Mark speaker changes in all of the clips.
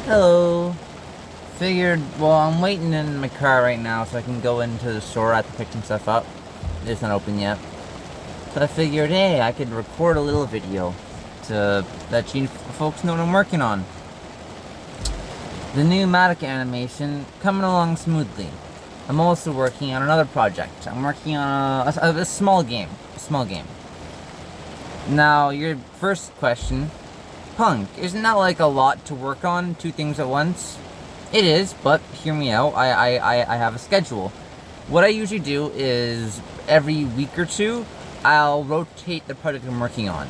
Speaker 1: Hello. Figured, well, I'm waiting in my car right now so I can go into the store. I have to pick some stuff up. It's not open yet. So I figured, hey, I could record a little video to let you folks know what I'm working on. The new Madoc animation coming along smoothly. I'm also working on another project. I'm working on a small game. Now, your first question, Punk, isn't that like a lot to work on, two things at once? It is, but hear me out, I have a schedule. What I usually do is, every week or two, I'll rotate the project I'm working on.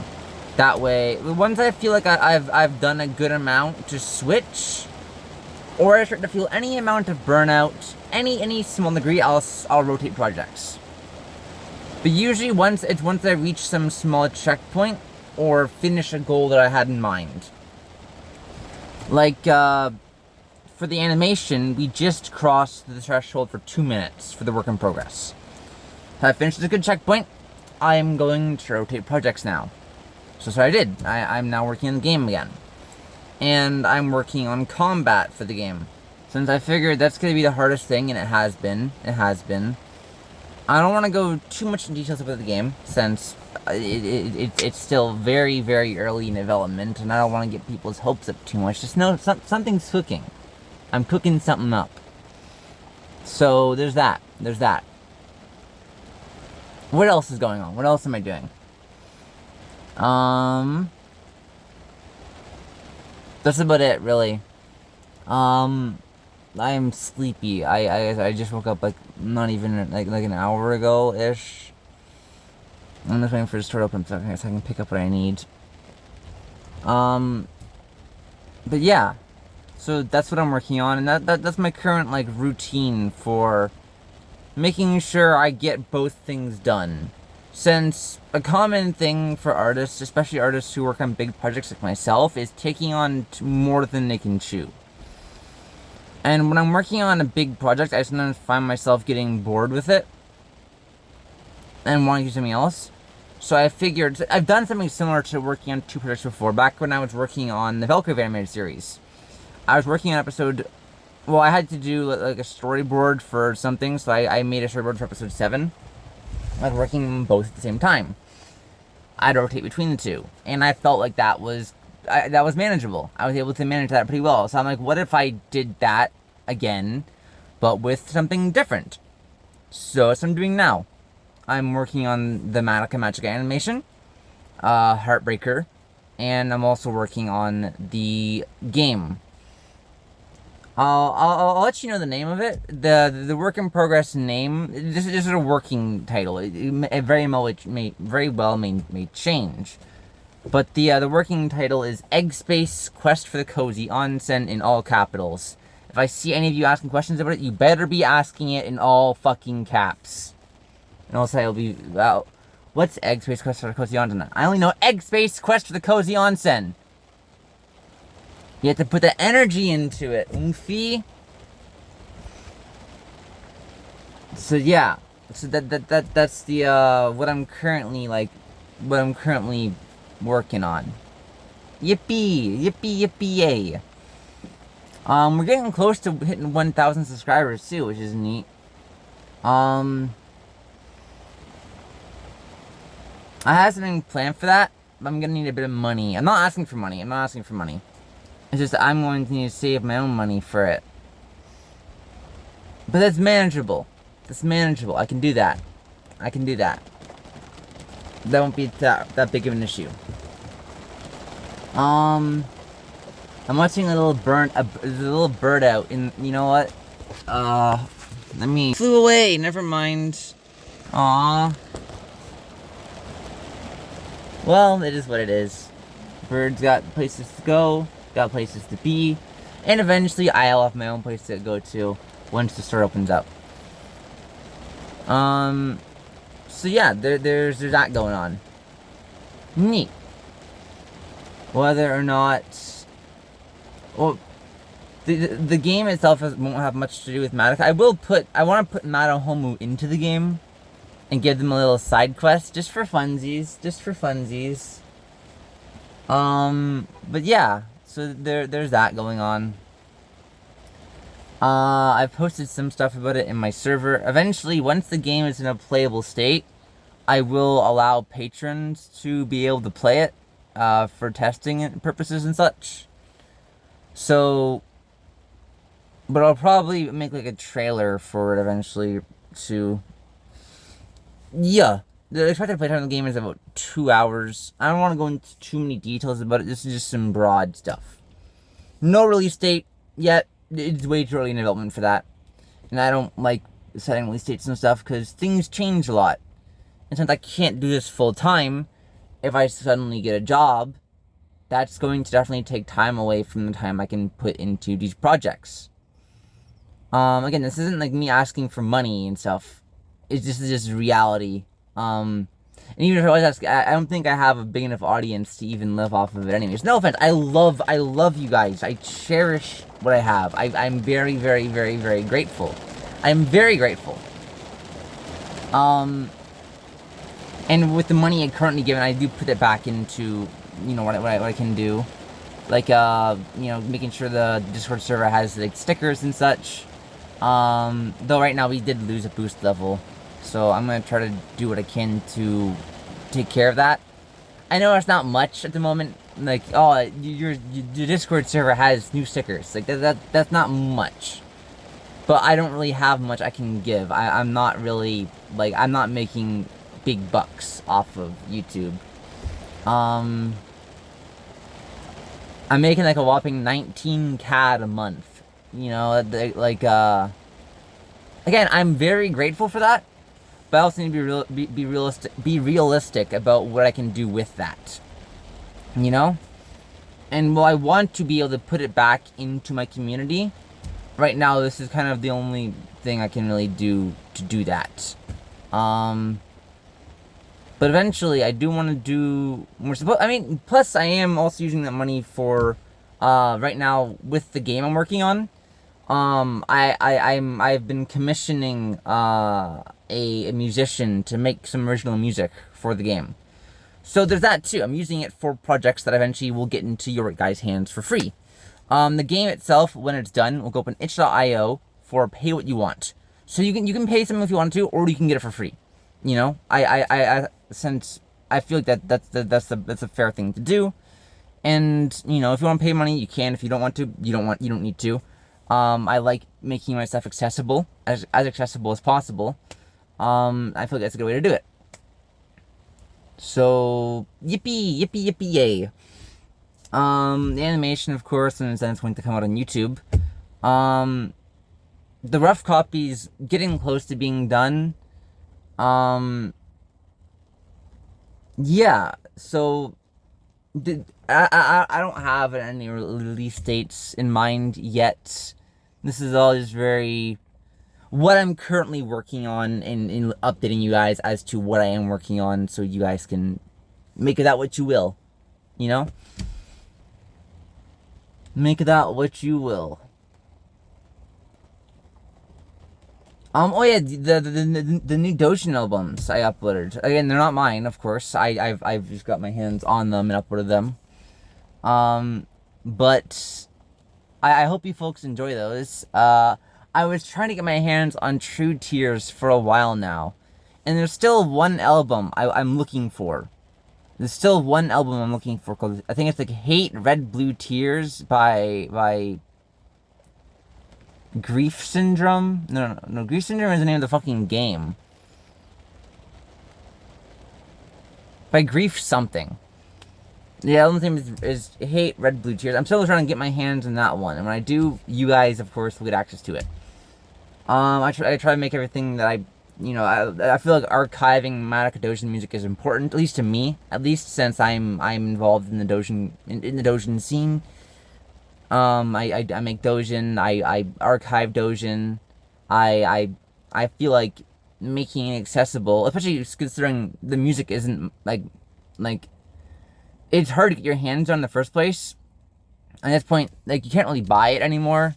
Speaker 1: That way, once I feel like I've done a good amount to switch, or I start to feel any amount of burnout, any small degree, I'll rotate projects. But usually once I reach some small checkpoint, or finish a goal that I had in mind. Like, for the animation, we just crossed the threshold for 2 minutes for the work in progress. So I finished a good checkpoint. I'm going to rotate projects now. So I did. I'm now working on the game again. And I'm working on combat for the game. Since I figured that's going to be the hardest thing, and it has been. I don't want to go too much in details about the game, since it's still very, very early in development, and I don't want to get people's hopes up too much. Just know something's cooking. I'm cooking something up. So there's that. What else is going on? What else am I doing? That's about it, really. I'm sleepy. I just woke up like not even like an hour ago ish. I'm just waiting for the store to open so I can pick up what I need. But yeah. So that's what I'm working on, and that's my current like routine for making sure I get both things done. Since a common thing for artists, especially artists who work on big projects like myself, is taking on more than they can chew. And when I'm working on a big project, I sometimes find myself getting bored with it and wanting to do something else. So I figured, I've done something similar to working on two projects before, back when I was working on the Valkyrie animated series. I was working on episode, well, I had to do like a storyboard for something, so I made a storyboard for episode 7. I was working on both at the same time. I'd rotate between the two, and I felt like that was manageable. I was able to manage that pretty well. So I'm like, what if I did that again, but with something different? So that's what I'm doing now. I'm working on the Madoc Magic animation, Heartbreaker, and I'm also working on the game. I'll let you know the name of it. The work in progress name. This is a working title. It very well may change. But the working title is Egg Space Quest for the Cozy Onsen in all capitals. If I see any of you asking questions about it, you better be asking it in all fucking caps. And also I'll be, well, what's Egg Space Quest for the Cozy Onsen? I only know Egg Space Quest for the Cozy Onsen. You have to put the energy into it, oofy. So yeah, so that's the what I'm currently working on. Yippee, yay. We're getting close to hitting 1,000 subscribers too, which is neat. I have something planned for that, but I'm gonna need a bit of money. I'm not asking for money. It's just I'm going to need to save my own money for it. But that's manageable. I can do that. That won't be that big of an issue. I'm watching a little bird out in, you know what? Flew away, never mind. Aww. Well, it is what it is. Birds got places to go, got places to be, and eventually I'll have my own place to go to once the store opens up. So yeah, there's that going on. Neat. Whether or not, well, the game itself won't have much to do with Madoc. I want to put Madohomu into the game and give them a little side quest just for funsies. But yeah, so there's that going on. I've posted some stuff about it in my server. Eventually, once the game is in a playable state, I will allow patrons to be able to play it for testing purposes and such. So, but I'll probably make like a trailer for it eventually to... Yeah. The expected playtime of the game is about 2 hours. I don't want to go into too many details about it. This is just some broad stuff. No release date yet. It's way too early in development for that. And I don't like setting release dates and stuff because things change a lot. And since I can't do this full time, if I suddenly get a job, that's going to definitely take time away from the time I can put into these projects. Again, this isn't like me asking for money and stuff. It's just reality. And even if I was asking, I don't think I have a big enough audience to even live off of it anyways. No offense, I love you guys. I cherish what I have. I'm very, very, very, very grateful. I'm very grateful. And with the money I currently given, I do put it back into, what I can do. Like, making sure the Discord server has, like, stickers and such. Though right now we did lose a boost level. So I'm going to try to do what I can to take care of that. I know it's not much at the moment. Like, oh, your Discord server has new stickers. Like, that's not much. But I don't really have much I can give. I'm not really, like, I'm not making big bucks off of YouTube. I'm making, like, a whopping 19 CAD a month. Again, I'm very grateful for that. But I also need to be realistic about what I can do with that. And while I want to be able to put it back into my community, right now this is kind of the only thing I can really do to do that. But eventually I do want to do more. Plus I am also using that money for, right now with the game I'm working on. I've been commissioning, a musician to make some original music for the game. So there's that too. I'm using it for projects that eventually will get into your guys' hands for free. The game itself, when it's done, will go up on itch.io for pay what you want. So you can pay something if you want to, or you can get it for free. Since I feel like that's a fair thing to do. And if you want to pay money, you can. If you don't want to, you don't need to. I like making my stuff accessible, as accessible as possible. I feel like that's a good way to do it. So, yippee, yay. The animation, of course, and then it's going to come out on YouTube. The rough copy's getting close to being done. Yeah, so, I don't have any release dates in mind yet. This is all just what I'm currently working on and updating you guys as to what I am working on so you guys can make of that what you will. Make of that what you will. Oh yeah, the new Dojin albums I uploaded. Again, they're not mine, of course. I've just got my hands on them and uploaded them. But I hope you folks enjoy those. I was trying to get my hands on True Tears for a while now, and there's still one album I'm looking for. There's still one album I'm looking for called, I think it's like Hate Red Blue Tears by Grief Syndrome. No. Grief Syndrome is the name of the fucking game. By Grief something. The album's name is Hate Red Blue Tears. I'm still trying to get my hands on that one, and when I do, you guys, of course, will get access to it. I try to make everything that I feel like archiving Madoka Dojin music is important, at least to me. At least since I'm involved in the Dojin in the Dojin scene. I make Dojin. I archive Dojin. I feel like making it accessible, especially considering the music isn't like it's hard to get your hands on in the first place. At this point, like, you can't really buy it anymore.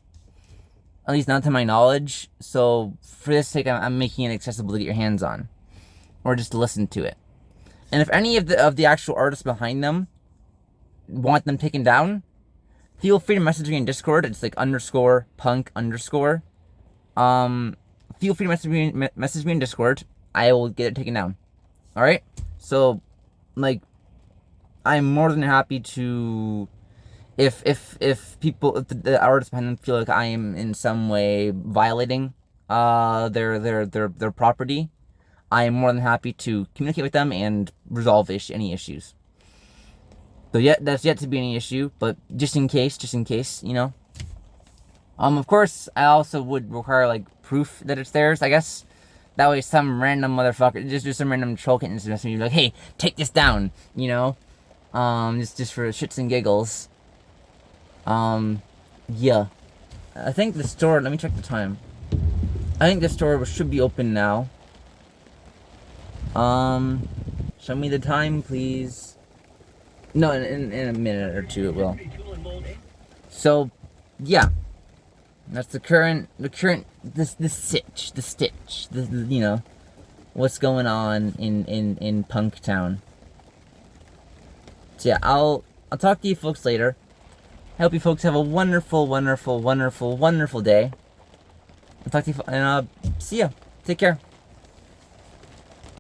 Speaker 1: At least not to my knowledge. So, for this sake, I'm making it accessible to get your hands on. Or just to listen to it. And if any of the actual artists behind them want them taken down, feel free to message me in Discord. It's like _ punk _. Feel free to message me in Discord. I will get it taken down. All right. So, like, I'm more than happy to, if the artists behind them feel like I am in some way violating their property, I am more than happy to communicate with them and resolve any issues. So that's yet to be any issue, but just in case, you know. Of course, I also would require like proof that it's theirs, I guess. That way, some random motherfucker, just some random troll can just message me like, "Hey, take this down," you know. Just for shits and giggles. Yeah. I think the store. Let me check the time. I think the store should be open now. Show me the time, please. No, in a minute or two it will. So, yeah. That's the stitch, you know, what's going on in Punktown. So yeah, I'll talk to you folks later. I hope you folks have a wonderful day. I'll talk to you and see ya. Take care.